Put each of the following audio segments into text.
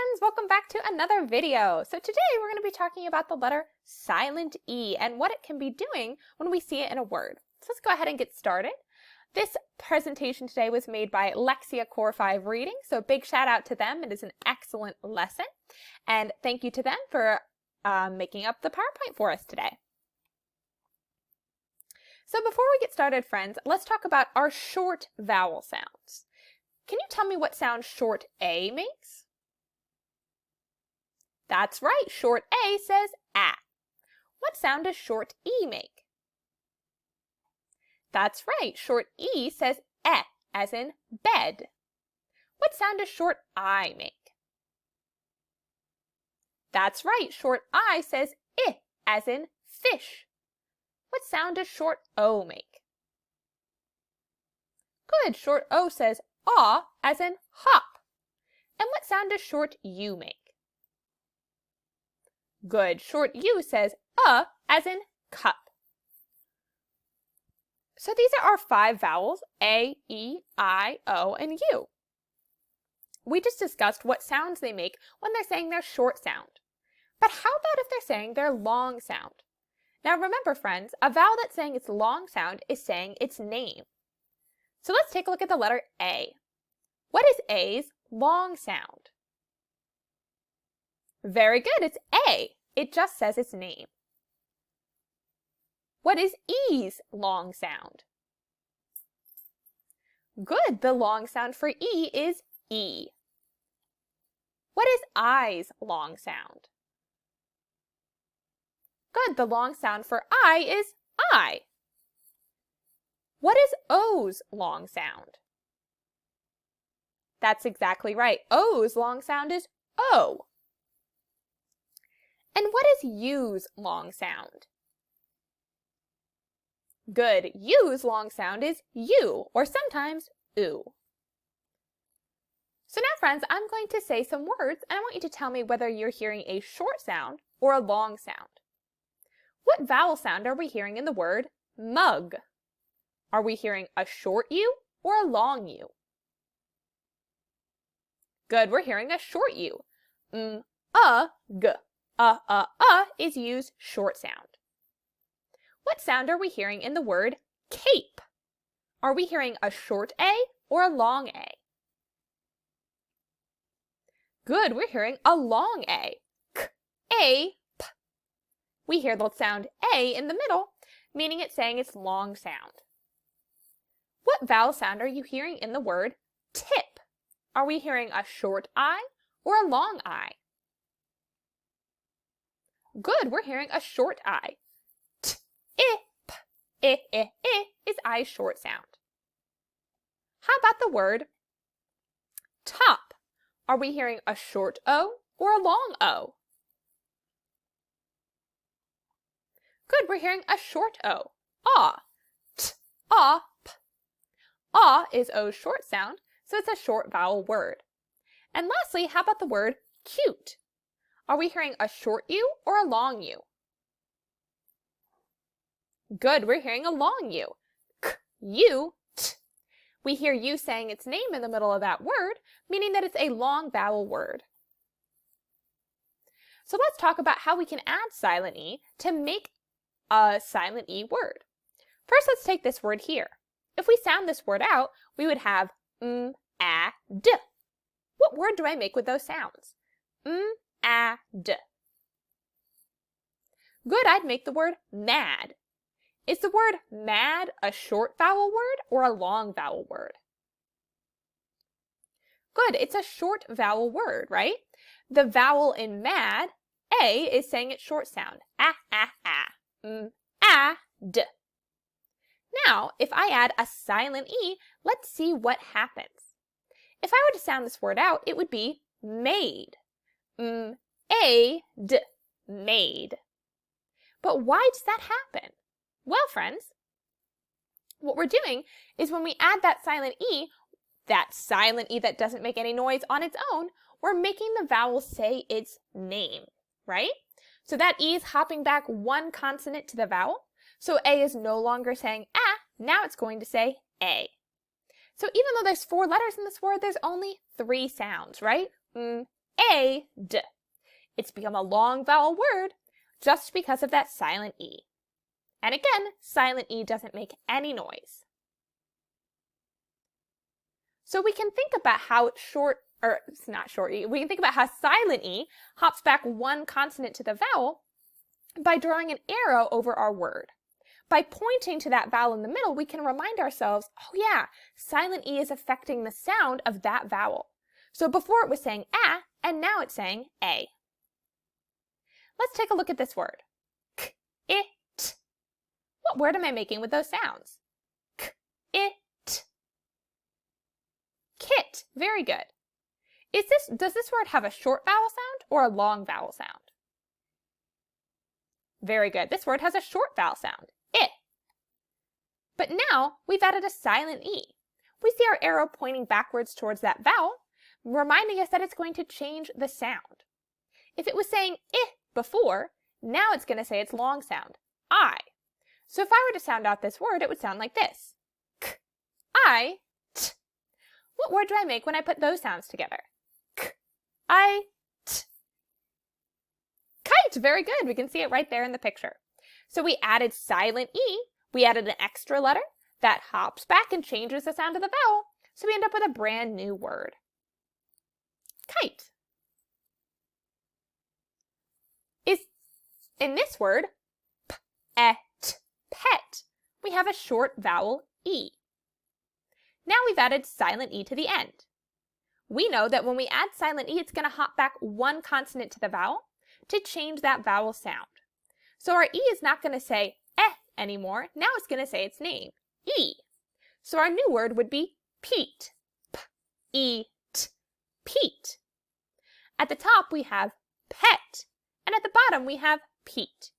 friends, welcome back to another video. So today we're going to be talking about the letter silent E and what it can be doing when we see it in a word. So let's go ahead and get started. This presentation today was made by Lexia Core 5 Reading, so big shout out to them. It is an excellent lesson, and thank you to them for making up the PowerPoint for us today. So before we get started, friends, let's talk about our short vowel sounds. Can you tell me what sound short A makes? That's right, short A says A. What sound does short E make? That's right, short E says E, as in bed. What sound does short I make? That's right, short I says I, as in fish. What sound does short O make? Good, short O says aw, as in hop. And what sound does short U make? Good, short U says as in cup. So these are our 5 vowels, A, E, I, O, and U. We just discussed what sounds they make when they're saying their short sound. But how about if they're saying their long sound? Now remember, friends, a vowel that's saying its long sound is saying its name. So let's take a look at the letter A. What is A's long sound? Very good, it's A. It just says its name. What is E's long sound? Good, the long sound for E is E. What is I's long sound? Good, the long sound for I is I. What is O's long sound? That's exactly right. O's long sound is O. And what is U's long sound? Good. U's long sound is U, or sometimes oo. So now, friends, I'm going to say some words, and I want you to tell me whether you're hearing a short sound or a long sound. What vowel sound are we hearing in the word mug? Are we hearing a short U or a long U? Good, we're hearing a short U. G. Is used short sound. What sound are we hearing in the word cape? Are we hearing a short A or a long A? Good, we're hearing a long A. K-A-P. We hear the sound A in the middle, meaning it's saying its long sound. What vowel sound are you hearing in the word tip? Are we hearing a short I or a long I? Good, we're hearing a short I. T-I-P. I is I's short sound. How about the word top? Are we hearing a short O or a long O? Good, we're hearing a short O. Ah. T-A-P. Ah is O's short sound, so it's a short vowel word. And lastly, how about the word cute? Are we hearing a short U or a long U? Good, we're hearing a long U. K-U-T. We hear U saying its name in the middle of that word, meaning that it's a long vowel word. So let's talk about how we can add silent E to make a silent E word. First, let's take this word here. If we sound this word out, we would have d. What word do I make with those sounds? D. Good, I'd make the word mad. Is the word mad a short vowel word or a long vowel word? Good, it's a short vowel word, right? The vowel in mad, A, is saying its short sound. D. Now, if I add a silent E, let's see what happens. If I were to sound this word out, it would be made. A-D, made. But why does that happen? Well, friends, what we're doing is when we add that silent E that doesn't make any noise on its own, we're making the vowel say its name, right? So that E is hopping back one consonant to the vowel. So A is no longer saying now it's going to say A. So even though there's 4 letters in this word, there's only 3 sounds, right? A-d. It's become a long vowel word just because of that silent E. And again, silent E doesn't make any noise. So we can think about how it's not short E, we can think about how silent E hops back one consonant to the vowel by drawing an arrow over our word. By pointing to that vowel in the middle, we can remind ourselves, oh yeah, silent E is affecting the sound of that vowel. So before it was saying a, and now it's saying a. Let's take a look at this word. K, it. What word am I making with those sounds? K, it. Kit. Very good. Does this word have a short vowel sound or a long vowel sound? Very good. This word has a short vowel sound. It. But now we've added a silent E. We see our arrow pointing backwards towards that vowel, reminding us that it's going to change the sound. If it was saying I before, now it's going to say its long sound, I. So if I were to sound out this word, it would sound like this. K, I, t. What word do I make when I put those sounds together? K, I, t. Kite. Very good. We can see it right there in the picture. So we added silent E. We added an extra letter that hops back and changes the sound of the vowel. So we end up with a brand new word. Kite. In this word, p-et, pet, we have a short vowel E. Now we've added silent E to the end. We know that when we add silent E, it's going to hop back one consonant to the vowel to change that vowel sound. So our E is not going to say eh anymore. Now it's going to say its name, E. So our new word would be peat. P-e-t, peat. At the top we have pet, and at the bottom we have peat.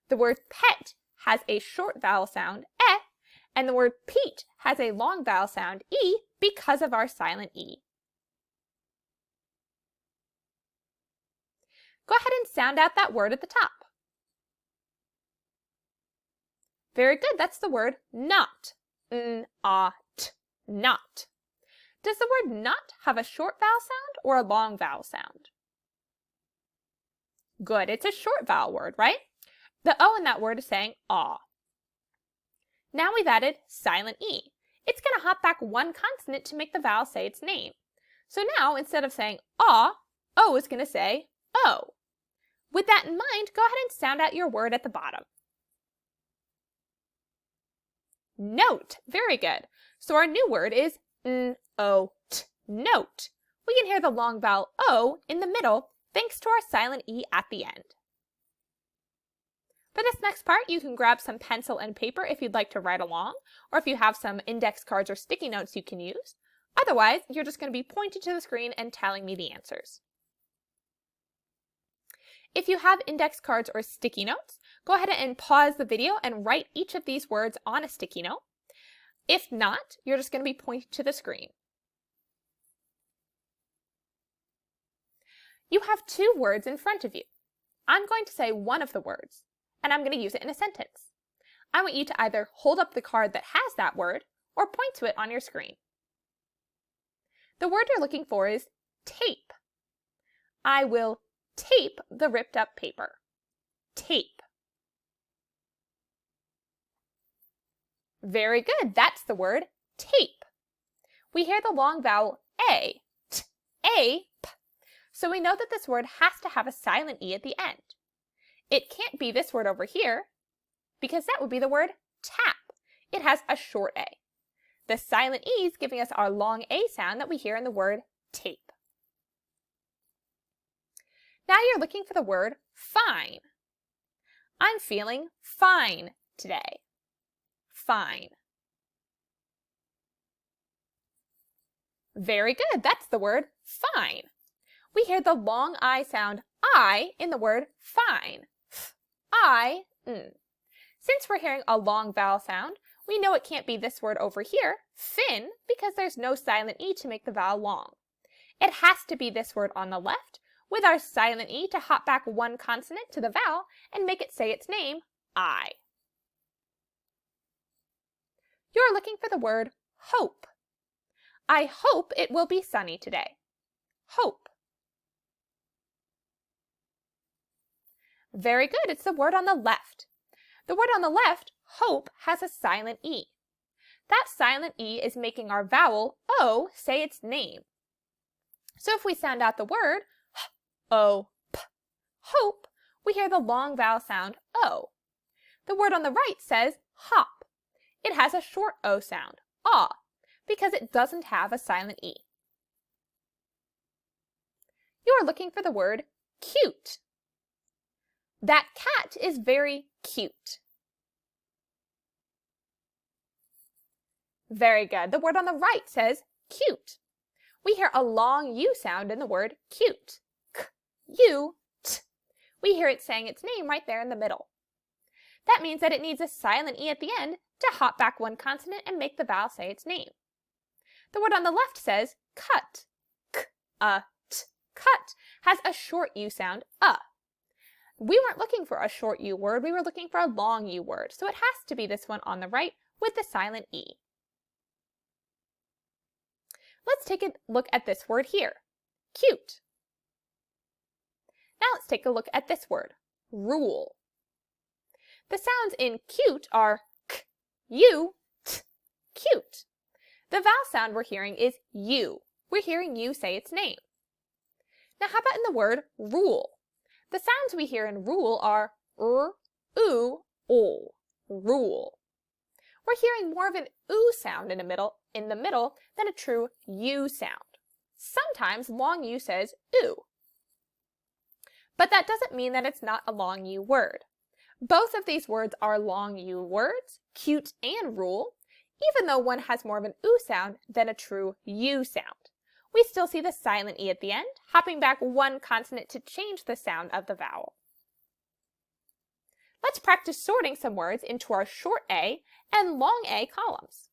The word pet has a short vowel sound, eh, and the word peat has a long vowel sound, e, because of our silent E. Go ahead and sound out that word at the top. Very good, that's the word not. N-a-t, not. Does the word not have a short vowel sound or a long vowel sound? Good, it's a short vowel word, right? The O in that word is saying aw. Now we've added silent E. It's going to hop back one consonant to make the vowel say its name. So now, instead of saying aw, O is going to say O. With that in mind, go ahead and sound out your word at the bottom. Note. Very good. So our new word is n-o-t, note. We can hear the long vowel O in the middle thanks to our silent E at the end. For this next part, you can grab some pencil and paper if you'd like to write along, or if you have some index cards or sticky notes you can use. Otherwise, you're just going to be pointing to the screen and telling me the answers. If you have index cards or sticky notes, go ahead and pause the video and write each of these words on a sticky note. If not, you're just going to be pointing to the screen. You have two words in front of you. I'm going to say one of the words, and I'm going to use it in a sentence. I want you to either hold up the card that has that word or point to it on your screen. The word you're looking for is tape. I will tape the ripped up paper. Tape. Very good. That's the word tape. We hear the long vowel A. T, A, p. So we know that this word has to have a silent E at the end. It can't be this word over here because that would be the word tap. It has a short A. The silent E is giving us our long A sound that we hear in the word tape. Now you're looking for the word fine. I'm feeling fine today. Fine. Very good. That's the word fine. We hear the long I sound I in the word fine. I, n. Since we're hearing a long vowel sound, we know it can't be this word over here, fin, because there's no silent E to make the vowel long. It has to be this word on the left, with our silent E to hop back one consonant to the vowel and make it say its name, I. You're looking for the word hope. I hope it will be sunny today. Hope. Very good. It's the word on the left. The word on the left, hope, has a silent E. That silent E is making our vowel O say its name. So if we sound out the word O, P, hope, we hear the long vowel sound O. The word on the right says hop. It has a short O sound, ah, because it doesn't have a silent E. You are looking for the word cute. That cat is very cute. Very good. The word on the right says cute. We hear a long U sound in the word cute. K, U, T. We hear it saying its name right there in the middle. That means that it needs a silent E at the end to hop back one consonant and make the vowel say its name. The word on the left says cut. K, t. Cut has a short U sound, We weren't looking for a short U word, we were looking for a long U word, so it has to be this one on the right with the silent E. Let's take a look at this word here, cute. Now let's take a look at this word, rule. The sounds in cute are k, u, t, cute. The vowel sound we're hearing is U. We're hearing U say its name. Now how about in the word rule? The sounds we hear in rule are u, ol, rule. We're hearing more of an oo sound in the middle than a true U sound. Sometimes long U says oo. But that doesn't mean that it's not a long U word. Both of these words are long U words, cute and rule, even though one has more of an oo sound than a true U sound. We still see the silent E at the end, hopping back one consonant to change the sound of the vowel. Let's practice sorting some words into our short A and long A columns.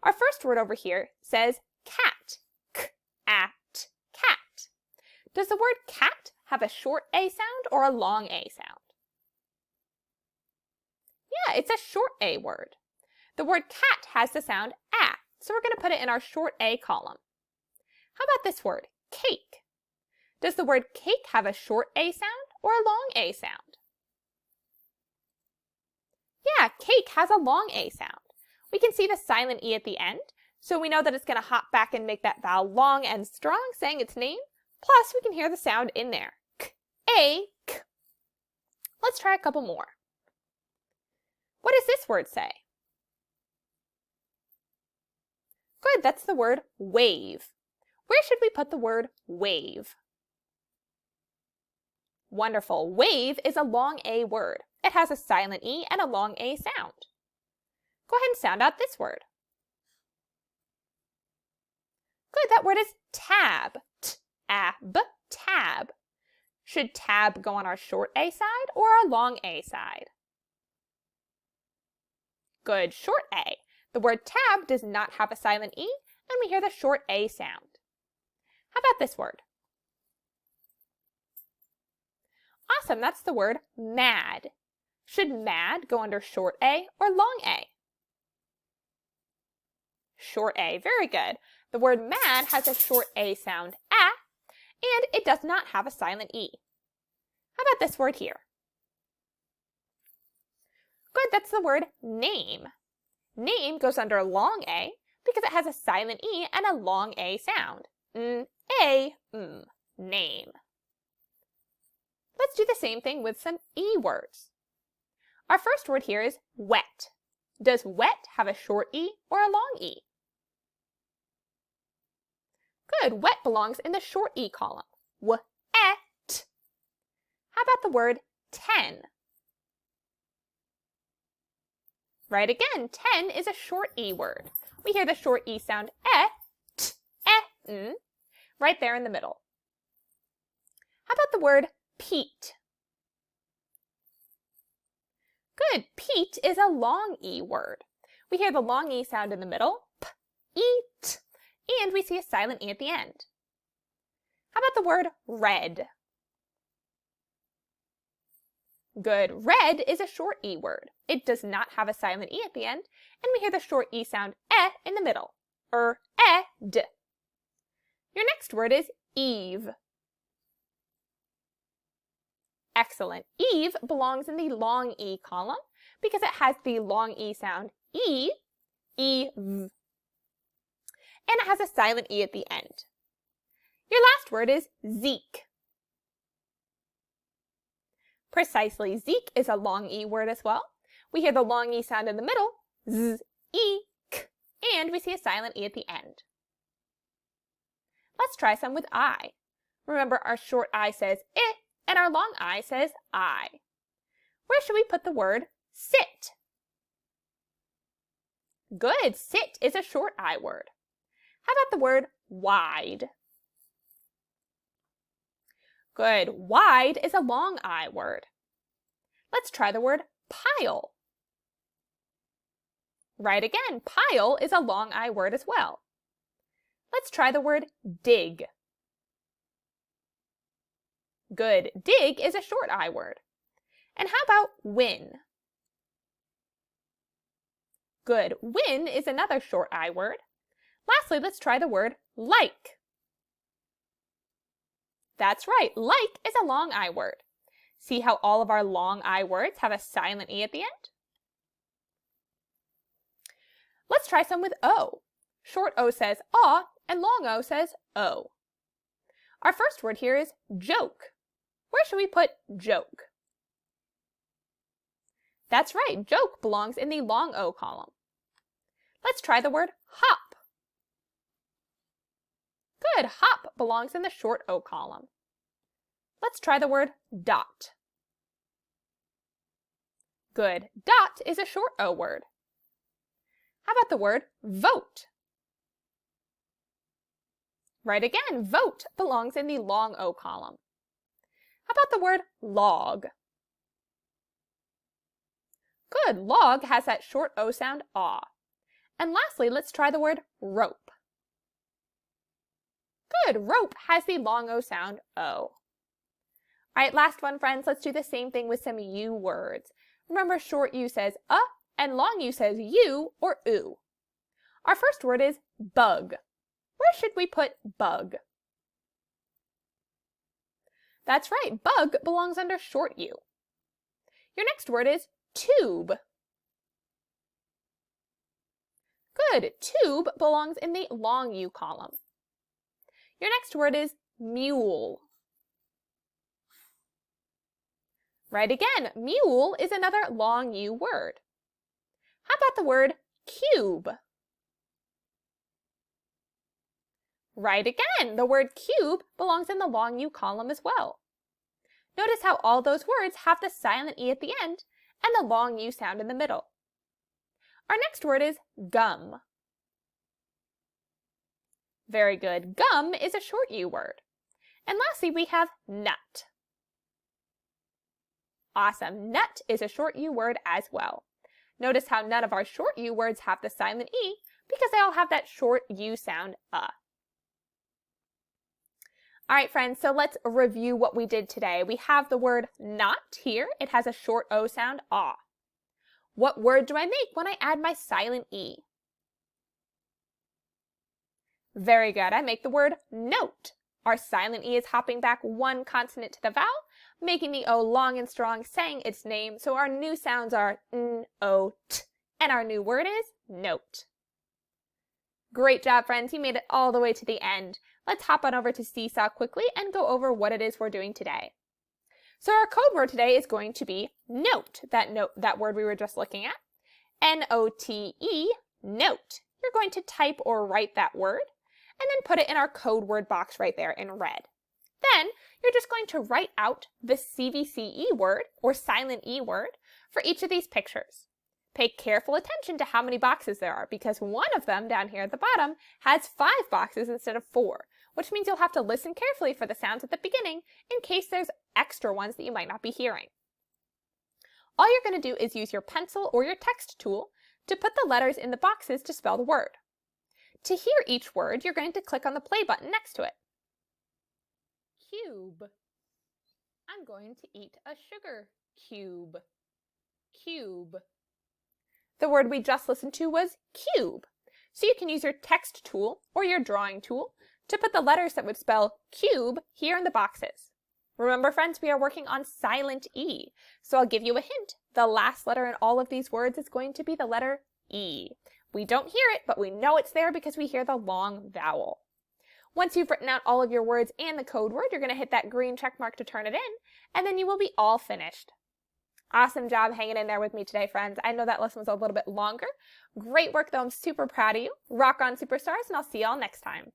Our first word over here says cat, k-at, cat. Does the word cat have a short A sound or a long A sound? Yeah, it's a short A word. The word cat has the sound a, so we're going to put it in our short A column. How about this word, cake? Does the word cake have a short A sound or a long A sound? Yeah, cake has a long A sound. We can see the silent E at the end, so we know that it's going to hop back and make that vowel long and strong, saying its name. Plus, we can hear the sound in there. K, a, k. Let's try a couple more. What does this word say? Good, that's the word wave. Where should we put the word wave? Wonderful. Wave is a long A word. It has a silent E and a long A sound. Go ahead and sound out this word. Good, that word is tab. T-a-b, tab. Should tab go on our short A side or our long A side? Good, short A. The word tab does not have a silent E, and we hear the short A sound. How about this word? Awesome, that's the word mad. Should mad go under short A or long A? Short A, very good. The word mad has a short A sound, a, and it does not have a silent E. How about this word here? Good, that's the word name. Name goes under long A because it has a silent E and a long A sound. Name. Let's do the same thing with some E words. Our first word here is wet. Does wet have a short E or a long E? Good, wet belongs in the short E column. W-et. How about the word 10? Right again, 10 is a short E word. We hear the short E sound right there in the middle. How about the word Pete? Good, Pete is a long E word. We hear the long E sound in the middle, p-eat, and we see a silent E at the end. How about the word red? Good, red is a short E word. It does not have a silent E at the end, and we hear the short E sound in the middle, ed. Your next word is Eve. Excellent. Eve belongs in the long E column because it has the long E sound E, E, V. And it has a silent E at the end. Your last word is Zeke. Precisely. Zeke is a long E word as well. We hear the long E sound in the middle, Z, E, K, and we see a silent E at the end. Let's try some with I. Remember, our short I says I, and our long I says I. Where should we put the word sit? Good. Sit is a short I word. How about the word wide? Good. Wide is a long I word. Let's try the word pile. Right again. Pile is a long I word as well. Let's try the word dig. Good. Dig is a short I word. And how about win? Good. Win is another short I word. Lastly, let's try the word like. That's right. Like is a long I word. See how all of our long I words have a silent E at the end? Let's try some with O. Short O says aw, and long O says O. Our first word here is joke. Where should we put joke? That's right. Joke belongs in the long O column. Let's try the word hop. Good. Hop belongs in the short O column. Let's try the word dot. Good. Dot is a short O word. How about the word vote? Right again. Vote belongs in the long O column. How about the word log? Good. Log has that short O sound, aw. And lastly, let's try the word rope. Good. Rope has the long O sound, O. All right, last one, friends. Let's do the same thing with some U words. Remember, short U says and long U says U or oo. Our first word is bug. Where should we put bug? That's right. Bug belongs under short U. Your next word is tube. Good. Tube belongs in the long U column. Your next word is mule. Right again. Mule is another long U word. How about the word cube? Right again. The word cube belongs in the long U column as well. Notice how all those words have the silent E at the end and the long U sound in the middle. Our next word is gum. Very good. Gum is a short U word. And lastly, we have nut. Awesome. Nut is a short U word as well. Notice how none of our short U words have the silent E because they all have that short U sound, All right, friends, so let's review what we did today. We have the word not here. It has a short O sound, aw. What word do I make when I add my silent E? Very good. I make the word note. Our silent E is hopping back one consonant to the vowel, making the O long and strong, saying its name. So our new sounds are n, o, t, and our new word is note. Great job, friends. You made it all the way to the end. Let's hop on over to Seesaw quickly and go over what it is we're doing today. So our code word today is going to be note, that word we were just looking at. N-O-T-E, note. You're going to type or write that word and then put it in our code word box right there in red. Then you're just going to write out the CVCE word or silent E word for each of these pictures. Pay careful attention to how many boxes there are because one of them down here at the bottom has 5 boxes instead of 4, which means you'll have to listen carefully for the sounds at the beginning in case there's extra ones that you might not be hearing. All you're going to do is use your pencil or your text tool to put the letters in the boxes to spell the word. To hear each word, you're going to click on the play button next to it. Cube. I'm going to eat a sugar cube. Cube. The word we just listened to was cube. So you can use your text tool or your drawing tool to put the letters that would spell cube here in the boxes. Remember, friends, we are working on silent E. So I'll give you a hint. The last letter in all of these words is going to be the letter E. We don't hear it, but we know it's there because we hear the long vowel. Once you've written out all of your words and the code word, you're going to hit that green check mark to turn it in, and then you will be all finished. Awesome job hanging in there with me today, friends. I know that lesson was a little bit longer. Great work, though. I'm super proud of you. Rock on, superstars, and I'll see y'all next time.